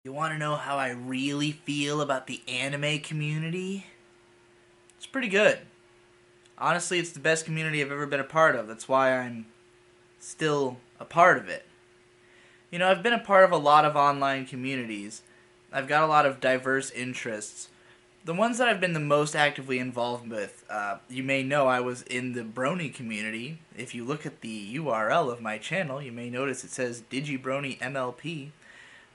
You want to know how I really feel about the anime community? It's pretty good. Honestly, it's the best community I've ever been a part of. That's why I'm still a part of it. You know, I've been a part of a lot of online communities. I've got a lot of diverse interests. The ones that I've been the most actively involved with, you may know I was in the Brony community. If you look at the URL of my channel, you may notice it says Digibrony MLP.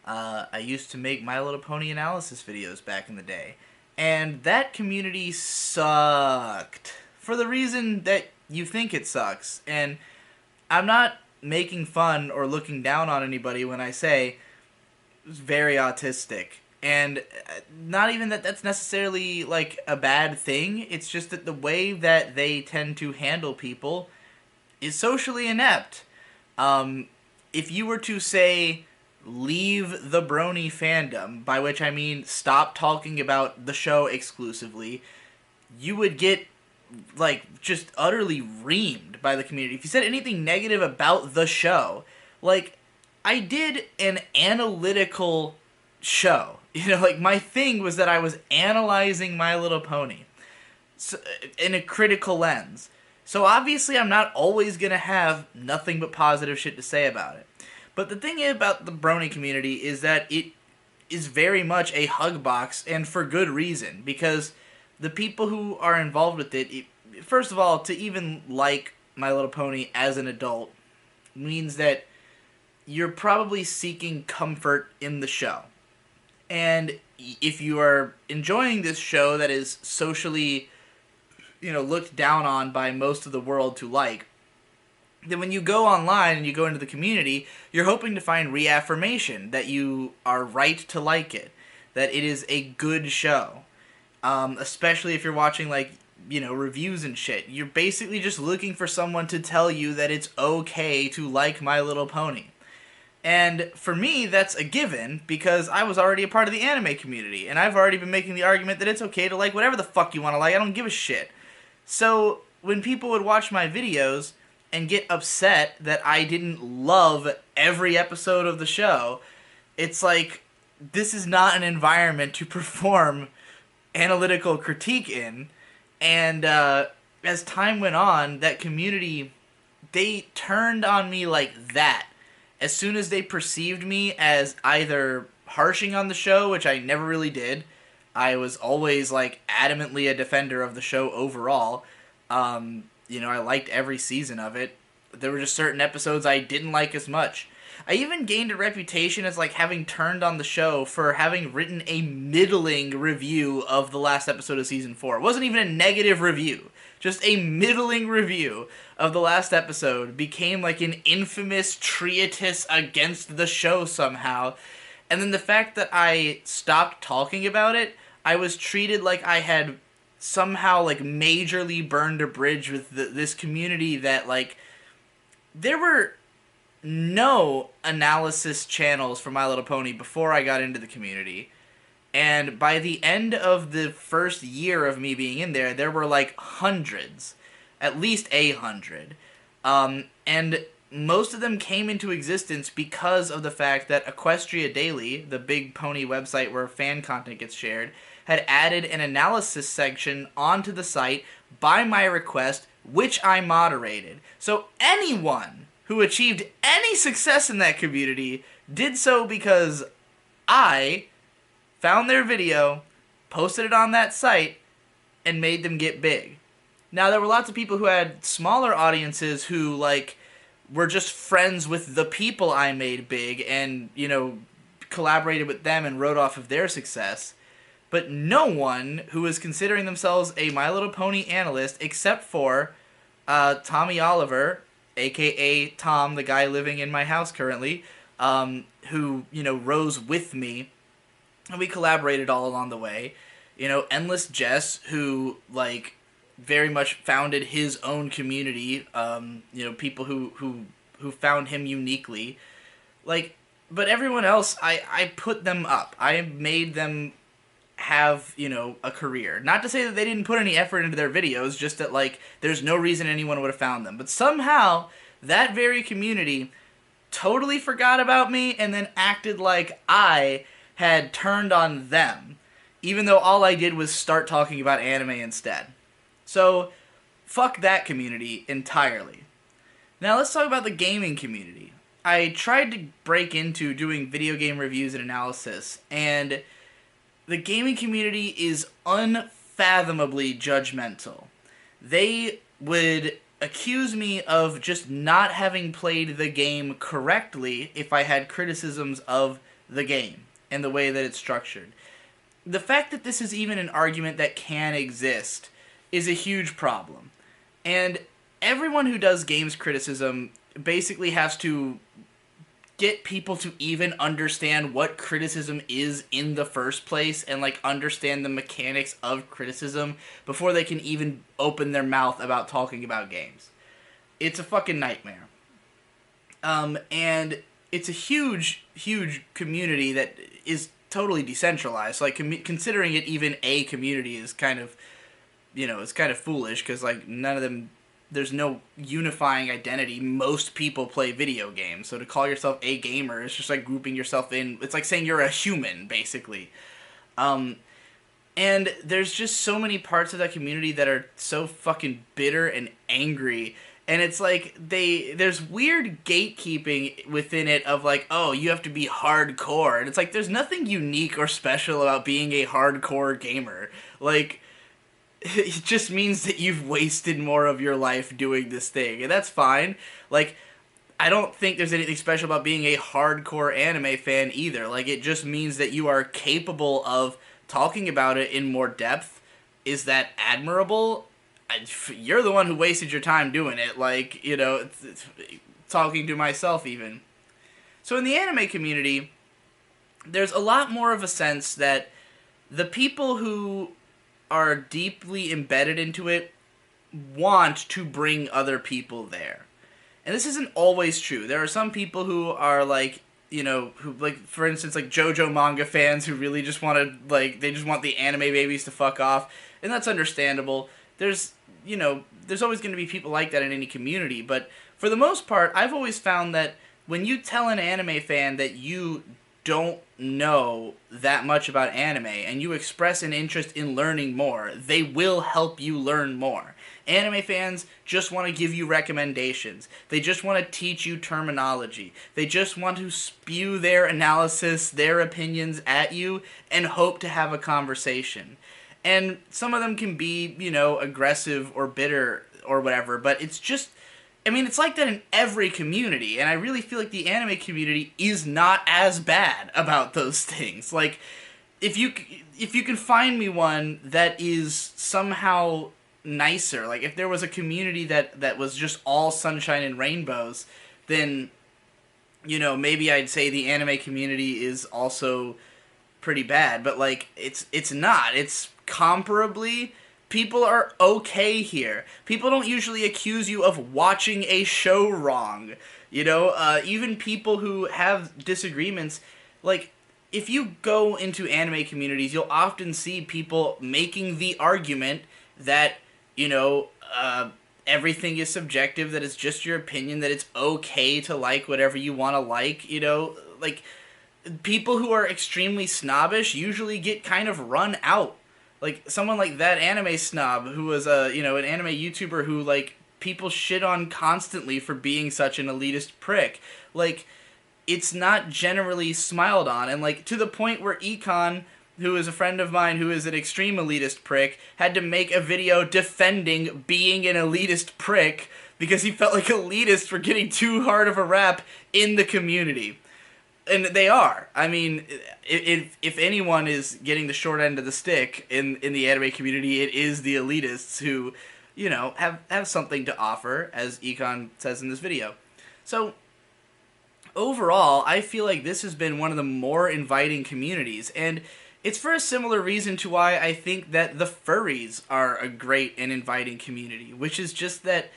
I used to make My Little Pony analysis videos back in the day. And that community sucked. For the reason that you think it sucks. And I'm not making fun or looking down on anybody when I say it's very autistic. And not even that that's necessarily like a bad thing. It's just that the way that they tend to handle people is socially inept. If you were to say leave the Brony fandom, by which I mean stop talking about the show exclusively, you would get like just utterly reamed by the community. If you said anything negative about the show, like I did an analytical show. You know, like my thing was that I was analyzing My Little Pony so, in a critical lens. So obviously I'm not always going to have nothing but positive shit to say about it. But the thing about the Brony community is that it is very much a hug box, and for good reason, because the people who are involved with it, first of all, to even like My Little Pony as an adult means that you're probably seeking comfort in the show. And if you are enjoying this show that is socially, looked down on by most of the world to like, then when you go online and you go into the community, you're hoping to find reaffirmation that you are right to like it, that it is a good show. Especially if you're watching, reviews and shit. You're basically just looking for someone to tell you that it's okay to like My Little Pony. And for me, that's a given, because I was already a part of the anime community, and I've already been making the argument that it's okay to like whatever the fuck you want to like. I don't give a shit. So, when people would watch my videos and get upset that I didn't love every episode of the show, it's like, this is not an environment to perform analytical critique in. And as time went on, that community, they turned on me like that. As soon as they perceived me as either harshing on the show, which I never really did, I was always adamantly a defender of the show overall. I liked every season of it. There were just certain episodes I didn't like as much. I even gained a reputation as having turned on the show for having written a middling review of the last episode of season 4. It wasn't even a negative review. Just a middling review of the last episode became an infamous treatise against the show somehow. And then the fact that I stopped talking about it, I was treated like I had somehow majorly burned a bridge with this community that there were no analysis channels for My Little Pony before I got into the community. And by the end of the first year of me being in there, there were hundreds. At least 100. And most of them came into existence because of the fact that Equestria Daily, the big pony website where fan content gets shared, had added an analysis section onto the site by my request, which I moderated. So anyone who achieved any success in that community did so because I found their video, posted it on that site, and made them get big. Now, there were lots of people who had smaller audiences who, were just friends with the people I made big and, collaborated with them and wrote off of their success. But no one who was considering themselves a My Little Pony analyst, except for Tommy Oliver, a.k.a. Tom, the guy living in my house currently, who, rose with me, and we collaborated all along the way. Endless Jess, who, very much founded his own community, people who found him uniquely. But everyone else, I put them up. I made them have, a career. Not to say that they didn't put any effort into their videos, just that, there's no reason anyone would have found them. But somehow, that very community totally forgot about me and then acted like I had turned on them, even though all I did was start talking about anime instead. So, fuck that community entirely. Now let's talk about the gaming community. I tried to break into doing video game reviews and analysis, and the gaming community is unfathomably judgmental. They would accuse me of just not having played the game correctly if I had criticisms of the game and the way that it's structured. The fact that this is even an argument that can exist is a huge problem. And everyone who does games criticism basically has to get people to even understand what criticism is in the first place and like understand the mechanics of criticism before they can even open their mouth about talking about games. It's a fucking nightmare. And it's a huge community that is totally decentralized. Like considering it even a community is kind of, it's kind of foolish because like none of them, there's no unifying identity. Most people play video games, so to call yourself a gamer is just like grouping yourself in. It's like saying you're a human, basically. And there's just so many parts of that community that are so fucking bitter and angry. And it's like there's weird gatekeeping within it of like, oh, you have to be hardcore. And it's like there's nothing unique or special about being a hardcore gamer. Like, it just means that you've wasted more of your life doing this thing, and that's fine. Like, I don't think there's anything special about being a hardcore anime fan either. Like, it just means that you are capable of talking about it in more depth. Is that admirable? You're the one who wasted your time doing it. Like, it's talking to myself even. So in the anime community, there's a lot more of a sense that the people who are deeply embedded into it want to bring other people there. And this isn't always true. There are some people who are like, who like, for instance, like JoJo manga fans who really just want to, like, they just want the anime babies to fuck off. And that's understandable. There's always going to be people like that in any community. But for the most part, I've always found that when you tell an anime fan that you don't know that much about anime and you express an interest in learning more, they will help you learn more. Anime fans just want to give you recommendations. They just want to teach you terminology. They just want to spew their analysis, their opinions at you and hope to have a conversation. And some of them can be, aggressive or bitter or whatever, but it's just, it's like that in every community, and I really feel like the anime community is not as bad about those things. Like, if you can find me one that is somehow nicer, like if there was a community that was just all sunshine and rainbows, then, maybe I'd say the anime community is also pretty bad, but like, it's not. It's comparably... People are okay here. People don't usually accuse you of watching a show wrong. Even people who have disagreements, like, if you go into anime communities, you'll often see people making the argument that, everything is subjective, that it's just your opinion, that it's okay to like whatever you want to like, like, people who are extremely snobbish usually get kind of run out. Like, someone like that anime snob who was, an anime YouTuber who, like, people shit on constantly for being such an elitist prick. Like, it's not generally smiled on. And, like, to the point where Econ, who is a friend of mine who is an extreme elitist prick, had to make a video defending being an elitist prick because he felt like elitists were getting too hard of a rap in the community. And they are. If anyone is getting the short end of the stick in the anime community, it is the elitists who, have something to offer, as Econ says in this video. So, overall, I feel like this has been one of the more inviting communities, and it's for a similar reason to why I think that the furries are a great and inviting community, which is just that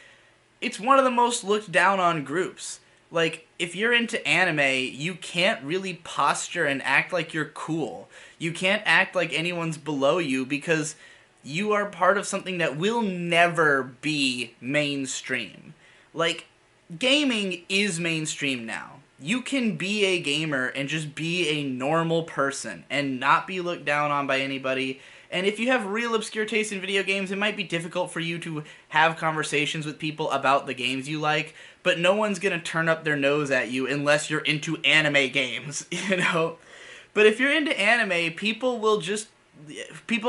it's one of the most looked down on groups. Like, if you're into anime, you can't really posture and act like you're cool. You can't act like anyone's below you because you are part of something that will never be mainstream. Like, gaming is mainstream now. you can be a gamer and just be a normal person and not be looked down on by anybody. And if you have real obscure taste in video games, it might be difficult for you to have conversations with people about the games you like, but no one's gonna turn up their nose at you unless you're into anime games, you know? But if you're into anime, people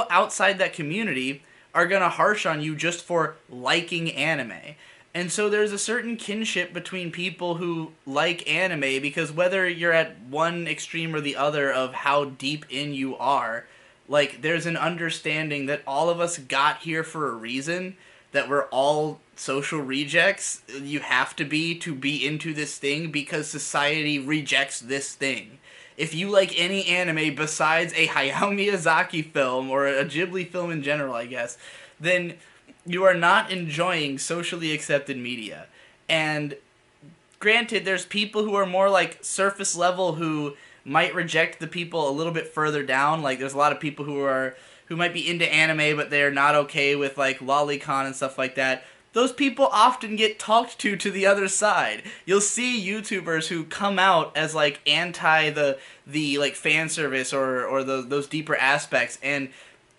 outside that community are gonna harsh on you just for liking anime. And so there's a certain kinship between people who like anime, because whether you're at one extreme or the other of how deep in you are, like there's an understanding that all of us got here for a reason, that we're all social rejects. You have to be into this thing because society rejects this thing. If you like any anime besides a Hayao Miyazaki film or a Ghibli film in general, I guess, then you are not enjoying socially accepted media. And granted, there's people who are more like surface level who might reject the people a little bit further down. Like there's a lot of people who might be into anime but they're not okay with like lolicon and stuff like that. Those people often get talked to the other side. You'll see YouTubers who come out as like anti the like fan service or those deeper aspects, and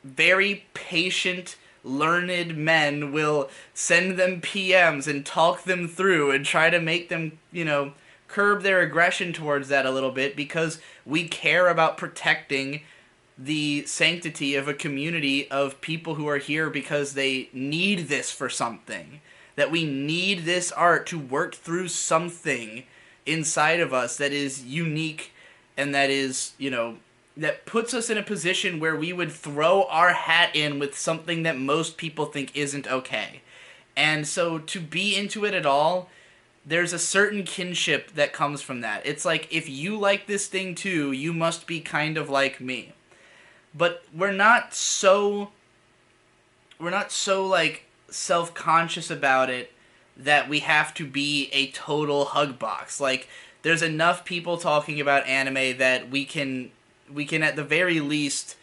very patient, learned men will send them PMs and talk them through and try to make them, curb their aggression towards that a little bit, because we care about protecting the sanctity of a community of people who are here because they need this for something. That we need this art to work through something inside of us that is unique and that is, that puts us in a position where we would throw our hat in with something that most people think isn't okay. And so to be into it at all, there's a certain kinship that comes from that. It's like, if you like this thing too, you must be kind of like me. But we're not so like self-conscious about it that we have to be a total hug box. Like, there's enough people talking about anime that we can at the very least,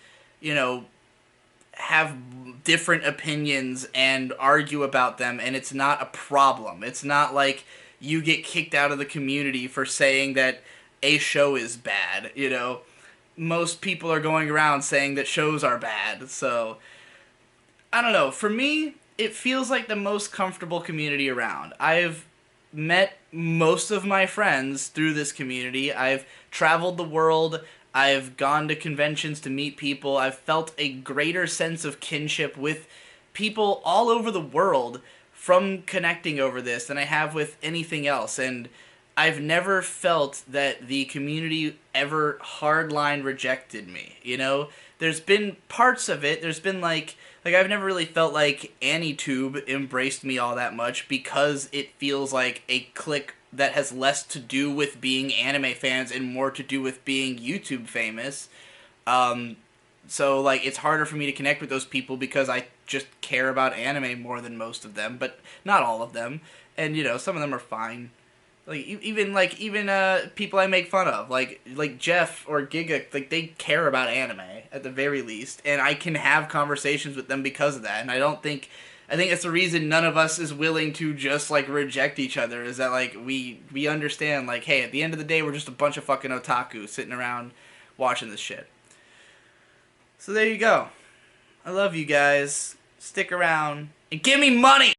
have different opinions and argue about them, and it's not a problem. It's not like you get kicked out of the community for saying that a show is bad, Most people are going around saying that shows are bad, so I don't know. For me, it feels like the most comfortable community around. I've met most of my friends through this community. I've traveled the world. I've gone to conventions to meet people. I've felt a greater sense of kinship with people all over the world from connecting over this than I have with anything else. And I've never felt that the community ever hardline rejected me, There's been parts of it. There's been like I've never really felt like AniTube embraced me all that much, because it feels like a clique that has less to do with being anime fans and more to do with being YouTube famous. So like it's harder for me to connect with those people because I just care about anime more than most of them, but not all of them. And some of them are fine. Like even people I make fun of, like Jeff or Giga, like they care about anime at the very least, and I can have conversations with them because of that. And I think that's the reason none of us is willing to just like reject each other, is that like we understand, like, hey, at the end of the day we're just a bunch of fucking otaku sitting around watching this shit. So there you go. I love you guys. Stick around and give me money.